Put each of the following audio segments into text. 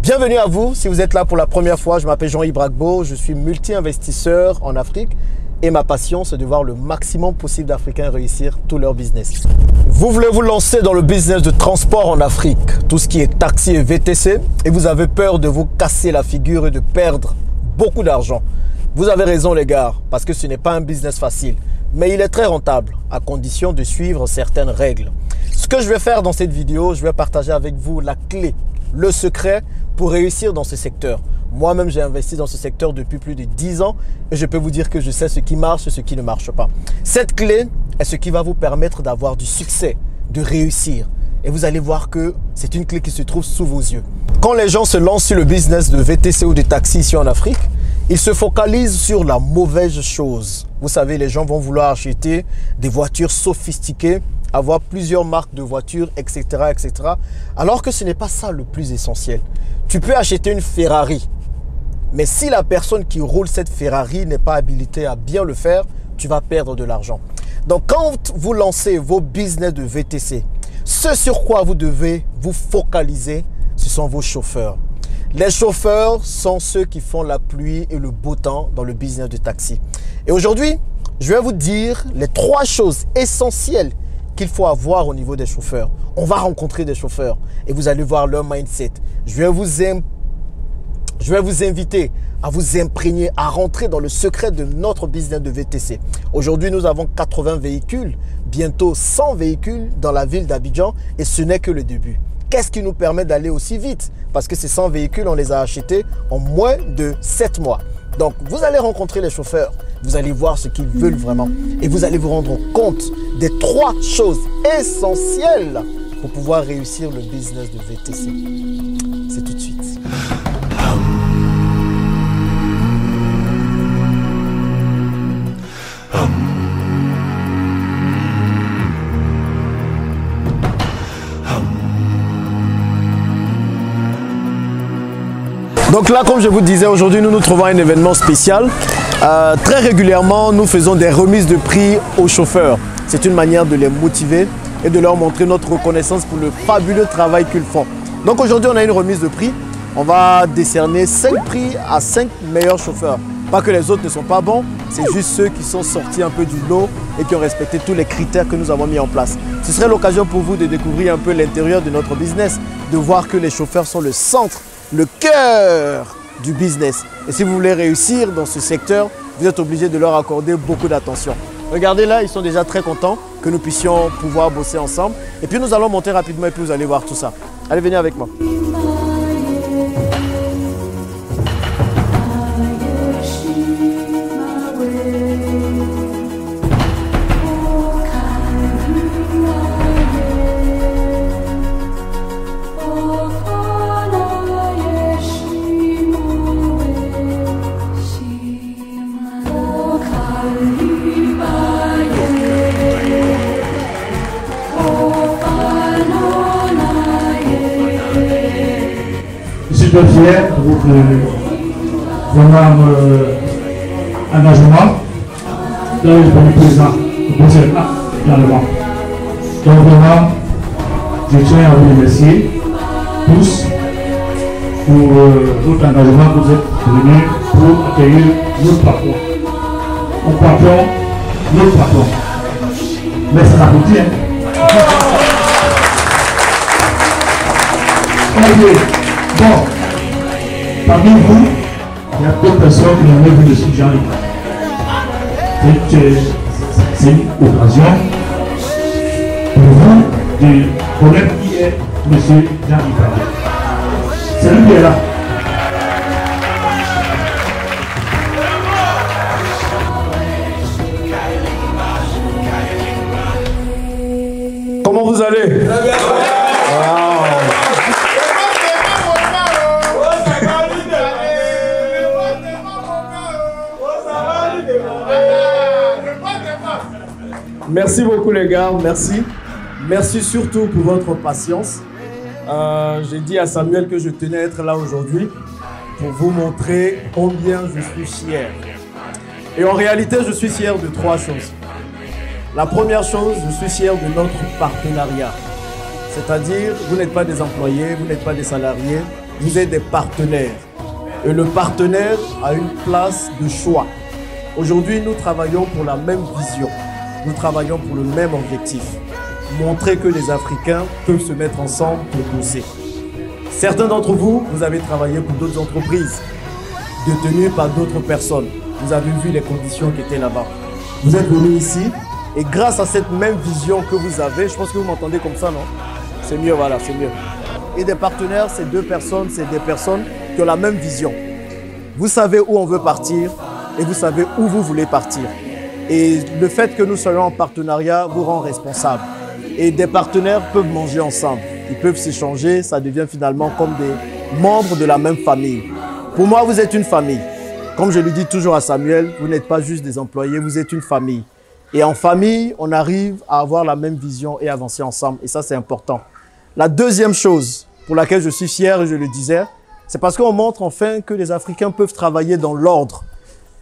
Bienvenue à vous, si vous êtes là pour la première fois, je m'appelle Jean-Yves Bragbo, je suis multi-investisseur en Afrique et ma passion c'est de voir le maximum possible d'Africains réussir tout leur business. Vous voulez vous lancer dans le business de transport en Afrique, tout ce qui est taxi et VTC, et vous avez peur de vous casser la figure et de perdre beaucoup d'argent. Vous avez raison les gars, parce que ce n'est pas un business facile, mais il est très rentable à condition de suivre certaines règles. Ce que je vais faire dans cette vidéo, je vais partager avec vous la clé, le secret pour réussir dans ce secteur. Moi-même, j'ai investi dans ce secteur depuis plus de 10 ans et je peux vous dire que je sais ce qui marche et ce qui ne marche pas. Cette clé est ce qui va vous permettre d'avoir du succès, de réussir. Et vous allez voir que c'est une clé qui se trouve sous vos yeux. Quand les gens se lancent sur le business de VTC ou de taxi ici en Afrique, ils se focalisent sur la mauvaise chose. Vous savez, les gens vont vouloir acheter des voitures sophistiquées, avoir plusieurs marques de voitures, etc., etc. Alors que ce n'est pas ça le plus essentiel. Tu peux acheter une Ferrari, mais si la personne qui roule cette Ferrari n'est pas habilitée à bien le faire, tu vas perdre de l'argent. Donc quand vous lancez vos business de VTC, ce sur quoi vous devez vous focaliser, ce sont vos chauffeurs. Les chauffeurs sont ceux qui font la pluie et le beau temps dans le business de taxi. Et aujourd'hui, je vais vous dire les 3 choses essentielles qu'il faut avoir au niveau des chauffeurs. On va rencontrer des chauffeurs et vous allez voir leur mindset. Je vais vous inviter à vous imprégner, à rentrer dans le secret de notre business de VTC. Aujourd'hui, nous avons 80 véhicules, bientôt 100 véhicules dans la ville d'Abidjan et ce n'est que le début. Qu'est-ce qui nous permet d'aller aussi vite? Parce que ces 100 véhicules, on les a achetés en moins de 7 mois. Donc, vous allez rencontrer les chauffeurs, vous allez voir ce qu'ils veulent vraiment et vous allez vous rendre compte des 3 choses essentielles pour pouvoir réussir le business de VTC. C'est tout de suite. Donc là, comme je vous disais, aujourd'hui, nous nous trouvons à un événement spécial. Très régulièrement, nous faisons des remises de prix aux chauffeurs. C'est une manière de les motiver et de leur montrer notre reconnaissance pour le fabuleux travail qu'ils font. Donc aujourd'hui, on a une remise de prix. On va décerner 5 prix à 5 meilleurs chauffeurs. Pas que les autres ne sont pas bons, c'est juste ceux qui sont sortis un peu du lot et qui ont respecté tous les critères que nous avons mis en place. Ce serait l'occasion pour vous de découvrir un peu l'intérieur de notre business, de voir que les chauffeurs sont le centre, le cœur du business. Et si vous voulez réussir dans ce secteur, vous êtes obligé de leur accorder beaucoup d'attention. Regardez là, ils sont déjà très contents que nous puissions pouvoir bosser ensemble. Et puis nous allons monter rapidement et puis vous allez voir tout ça. Allez, venez avec moi. Je suis fier de votre vraiment engagement dans le président de Bruxelles également. Donc vraiment, je tiens à vous remercier tous pour votre engagement que vous êtes venus pour accueillir notre patron. Mon patron, notre patron. Mais ça s'applaudit, hein? Ok, bon. Parmi vous, il y a d'autres personnes qui n'ont jamais vu de ce genre. C'est une occasion pour vous de connaître qui est M. Jean-Yves Bragbo. C'est lui qui est là. Comment vous allez? Merci beaucoup les gars, merci. Merci surtout pour votre patience. J'ai dit à Samuel que je tenais à être là aujourd'hui pour vous montrer combien je suis fier. Et en réalité, je suis fier de 3 choses. La première chose, je suis fier de notre partenariat. C'est-à-dire, vous n'êtes pas des employés, vous n'êtes pas des salariés, vous êtes des partenaires. Et le partenaire a une place de choix. Aujourd'hui, nous travaillons pour la même vision. Nous travaillons pour le même objectif. Montrer que les Africains peuvent se mettre ensemble pour bosser. Certains d'entre vous, vous avez travaillé pour d'autres entreprises, détenues par d'autres personnes. Vous avez vu les conditions qui étaient là-bas. Vous êtes venus ici et grâce à cette même vision que vous avez, je pense que vous m'entendez comme ça, non? C'est mieux, voilà, c'est mieux. Et des partenaires, c'est deux personnes, c'est des personnes qui ont la même vision. Vous savez où on veut partir et vous savez où vous voulez partir. Et le fait que nous soyons en partenariat vous rend responsable. Et des partenaires peuvent manger ensemble. Ils peuvent s'échanger, ça devient finalement comme des membres de la même famille. Pour moi, vous êtes une famille. Comme je le dis toujours à Samuel, vous n'êtes pas juste des employés, vous êtes une famille. Et en famille, on arrive à avoir la même vision et avancer ensemble. Et ça, c'est important. La deuxième chose pour laquelle je suis fier, et je le disais, c'est parce qu'on montre enfin que les Africains peuvent travailler dans l'ordre.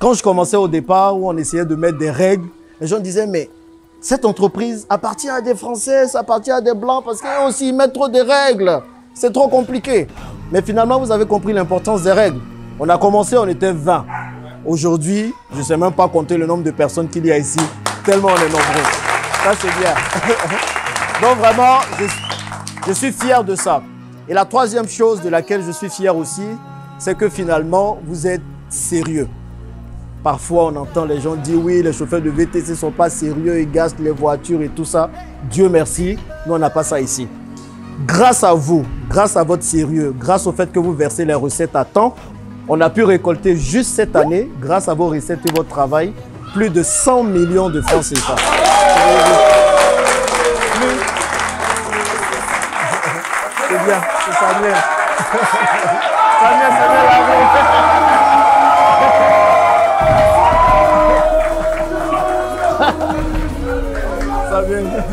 Quand je commençais au départ, où on essayait de mettre des règles, les gens disaient, mais cette entreprise appartient à des Français, ça appartient à des Blancs, parce qu'eux aussi, ils mettent trop de règles. C'est trop compliqué. Mais finalement, vous avez compris l'importance des règles. On a commencé, on était 20. Aujourd'hui, je ne sais même pas compter le nombre de personnes qu'il y a ici, tellement on est nombreux. Ça, c'est bien. Donc vraiment, je suis fier de ça. Et la troisième chose de laquelle je suis fier aussi, c'est que finalement, vous êtes sérieux. Parfois, on entend les gens dire, oui, les chauffeurs de VTC ne sont pas sérieux, ils gaspillent les voitures et tout ça. Dieu merci, nous, on n'a pas ça ici. Grâce à vous, grâce à votre sérieux, grâce au fait que vous versez les recettes à temps, on a pu récolter juste cette année, grâce à vos recettes et votre travail, plus de 100 millions de francs CFA. C'est bien, c'est Samuel. Samuel, Samuel,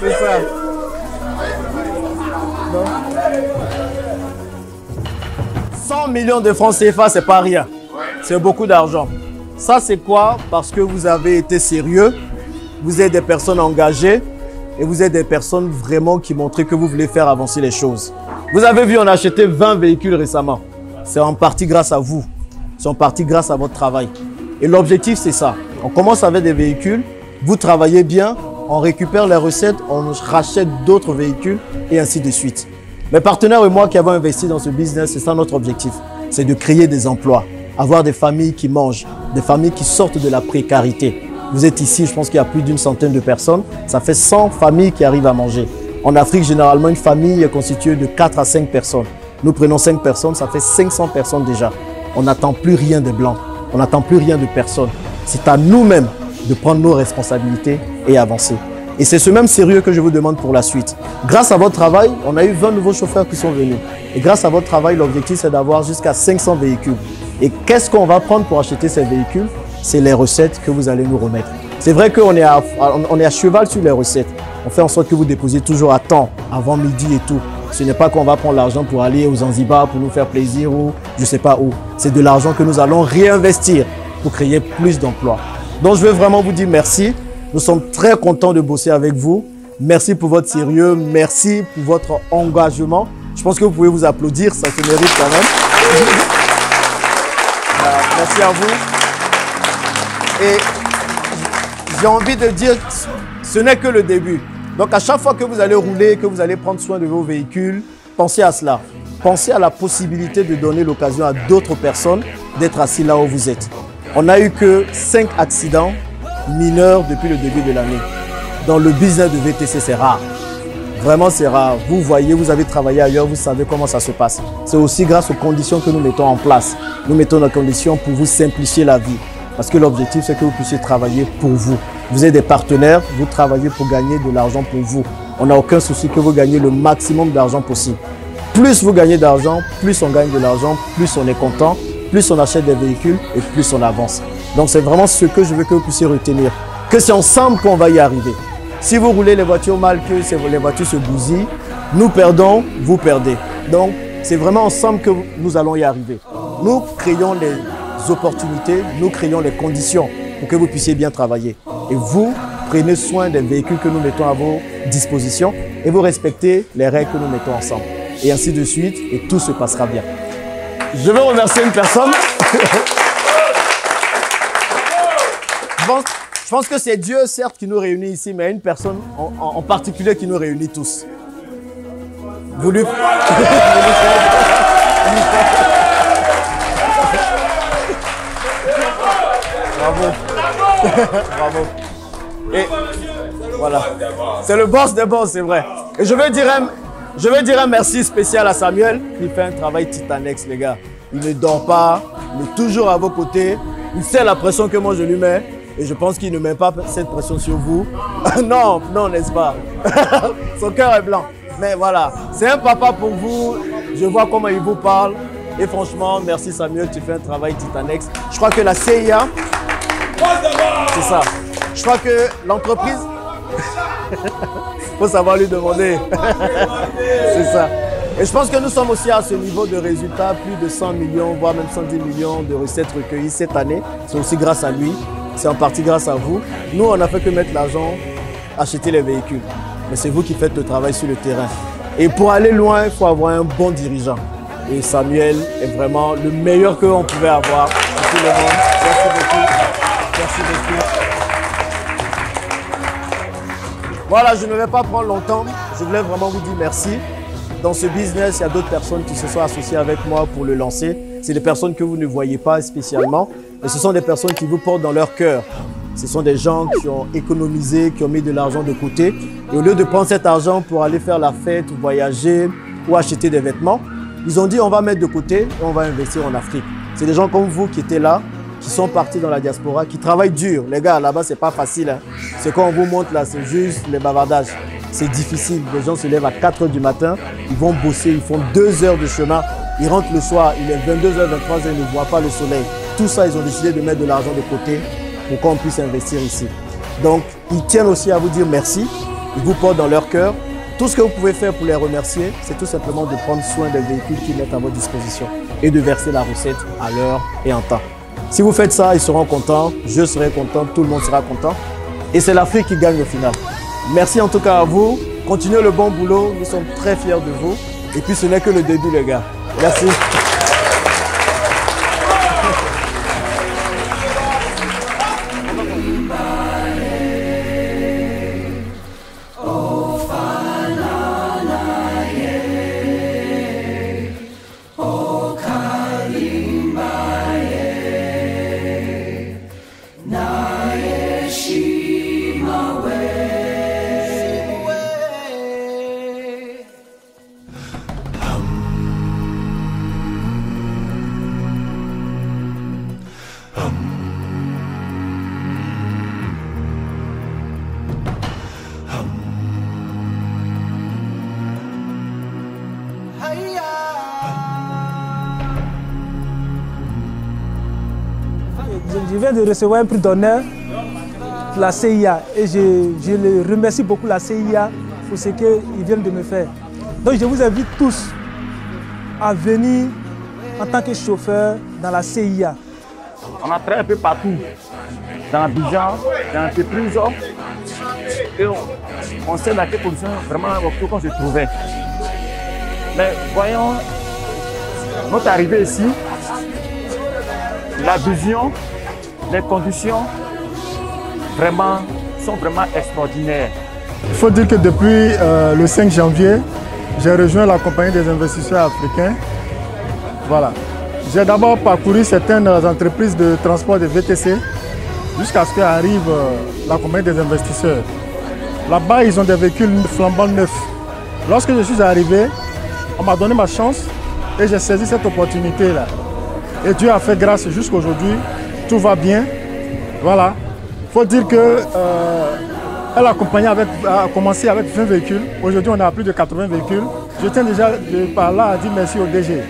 c'est ça. Non. 100 millions de francs CFA, c'est pas rien. C'est beaucoup d'argent. Ça, c'est quoi? Parce que vous avez été sérieux, vous êtes des personnes engagées et vous êtes des personnes vraiment qui montrent que vous voulez faire avancer les choses. Vous avez vu, on a acheté 20 véhicules récemment. C'est en partie grâce à vous. C'est en partie grâce à votre travail. Et l'objectif, c'est ça. On commence avec des véhicules, vous travaillez bien, on récupère les recettes, on rachète d'autres véhicules et ainsi de suite. Mes partenaires et moi qui avons investi dans ce business, c'est ça notre objectif. C'est de créer des emplois, avoir des familles qui mangent, des familles qui sortent de la précarité. Vous êtes ici, je pense qu'il y a plus d'une centaine de personnes. Ça fait 100 familles qui arrivent à manger. En Afrique, généralement, une famille est constituée de 4 à 5 personnes. Nous prenons 5 personnes, ça fait 500 personnes déjà. On n'attend plus rien des Blancs. On n'attend plus rien de personne. C'est à nous-mêmes de prendre nos responsabilités et avancer. Et c'est ce même sérieux que je vous demande pour la suite. Grâce à votre travail, on a eu 20 nouveaux chauffeurs qui sont venus. Et grâce à votre travail, l'objectif, c'est d'avoir jusqu'à 500 véhicules. Et qu'est-ce qu'on va prendre pour acheter ces véhicules? C'est les recettes que vous allez nous remettre. C'est vrai qu'on est à cheval sur les recettes. On fait en sorte que vous déposiez toujours à temps, avant midi et tout. Ce n'est pas qu'on va prendre l'argent pour aller aux Zanzibar, pour nous faire plaisir ou je ne sais pas où. C'est de l'argent que nous allons réinvestir pour créer plus d'emplois. Donc, je veux vraiment vous dire merci. Nous sommes très contents de bosser avec vous. Merci pour votre sérieux. Merci pour votre engagement. Je pense que vous pouvez vous applaudir. Ça se mérite quand même. Merci à vous. Et j'ai envie de dire, ce n'est que le début. Donc, à chaque fois que vous allez rouler, que vous allez prendre soin de vos véhicules, pensez à cela. Pensez à la possibilité de donner l'occasion à d'autres personnes d'être assis là où vous êtes. On n'a eu que 5 accidents mineurs depuis le début de l'année. Dans le business de VTC, c'est rare. Vraiment, c'est rare. Vous voyez, vous avez travaillé ailleurs, vous savez comment ça se passe. C'est aussi grâce aux conditions que nous mettons en place. Nous mettons nos conditions pour vous simplifier la vie. Parce que l'objectif, c'est que vous puissiez travailler pour vous. Vous êtes des partenaires, vous travaillez pour gagner de l'argent pour vous. On n'a aucun souci que vous gagnez le maximum d'argent possible. Plus vous gagnez d'argent, plus on gagne de l'argent, plus on est content, plus on achète des véhicules et plus on avance. Donc c'est vraiment ce que je veux que vous puissiez retenir. Que c'est ensemble qu'on va y arriver. Si vous roulez les voitures mal, que les voitures se bousillent, nous perdons, vous perdez. Donc c'est vraiment ensemble que nous allons y arriver. Nous créons les opportunités, nous créons les conditions pour que vous puissiez bien travailler. Et vous, prenez soin des véhicules que nous mettons à vos dispositions et vous respectez les règles que nous mettons ensemble. et ainsi de suite, et tout se passera bien. Je veux remercier une personne. Je pense que c'est Dieu, certes, qui nous réunit ici, mais il y a une personne en particulier qui nous réunit tous. Vous lui... Bravo. Bravo. Et voilà. C'est le boss des boss, c'est vrai. Et je veux dire un merci spécial à Samuel, qui fait un travail titanesque, les gars. Il ne dort pas, il est toujours à vos côtés. Il sait la pression que moi je lui mets. Et je pense qu'il ne met pas cette pression sur vous. Non, non, n'est-ce pas? Son cœur est blanc. Mais voilà, c'est un papa pour vous. Je vois comment il vous parle. Et franchement, merci Samuel, tu fais un travail titanesque. Je crois que la CIA, c'est ça. Je crois que l'entreprise, il faut savoir lui demander. C'est ça. Et je pense que nous sommes aussi à ce niveau de résultats, plus de 100 millions, voire même 110 millions de recettes recueillies cette année. C'est aussi grâce à lui. C'est en partie grâce à vous. Nous, on n'a fait que mettre l'argent, acheter les véhicules. Mais c'est vous qui faites le travail sur le terrain. Et pour aller loin, il faut avoir un bon dirigeant. Et Samuel est vraiment le meilleur qu'on pouvait avoir. Pour tout le monde. Merci beaucoup. Merci beaucoup. Voilà, je ne vais pas prendre longtemps. Je voulais vraiment vous dire merci. Dans ce business, il y a d'autres personnes qui se sont associées avec moi pour le lancer. C'est des personnes que vous ne voyez pas spécialement. Mais ce sont des personnes qui vous portent dans leur cœur. Ce sont des gens qui ont économisé, qui ont mis de l'argent de côté. Et au lieu de prendre cet argent pour aller faire la fête, ou voyager ou acheter des vêtements, ils ont dit on va mettre de côté et on va investir en Afrique. C'est des gens comme vous qui étaient là, qui sont partis dans la diaspora, qui travaillent dur. Les gars, là-bas, c'est pas facile. Hein. Ce qu'on vous montre là, c'est juste les bavardages. C'est difficile. Les gens se lèvent à 4 h du matin, ils vont bosser, ils font 2 heures de chemin. Ils rentrent le soir, il est 22 h, 23 h, ils ne voient pas le soleil. Tout ça, ils ont décidé de mettre de l'argent de côté pour qu'on puisse investir ici. Donc, ils tiennent aussi à vous dire merci. Ils vous portent dans leur cœur. Tout ce que vous pouvez faire pour les remercier, c'est tout simplement de prendre soin des véhicules qu'ils mettent à votre disposition et de verser la recette à l'heure et en temps. Si vous faites ça, ils seront contents, je serai content, tout le monde sera content. Et c'est l'Afrique qui gagne au final. Merci en tout cas à vous. Continuez le bon boulot. Nous sommes très fiers de vous. Et puis, ce n'est que le début, les gars. Merci. Je viens de recevoir un prix d'honneur de la CIA et je remercie beaucoup la CIA pour ce qu'ils viennent de me faire. Donc je vous invite tous à venir en tant que chauffeur dans la CIA. On a travaillé un peu partout, dans Abidjan, dans l'entreprise, et on sait dans quelle position vraiment on se trouvait. Mais voyons notre arrivée ici, la vision, les conditions sont vraiment extraordinaires. Il faut dire que depuis le 5 janvier, j'ai rejoint la compagnie des investisseurs africains. Voilà. J'ai d'abord parcouru certaines entreprises de transport de VTC jusqu'à ce qu'arrive la compagnie des investisseurs. Là-bas, ils ont des véhicules flambant neufs. Lorsque je suis arrivé, on m'a donné ma chance et j'ai saisi cette opportunité-là. Et Dieu a fait grâce jusqu'à aujourd'hui. Tout va bien. Voilà. Il faut dire que la compagnie a commencé avec 20 véhicules. Aujourd'hui, on a plus de 80 véhicules. Je tiens déjà par là à dire merci au DG.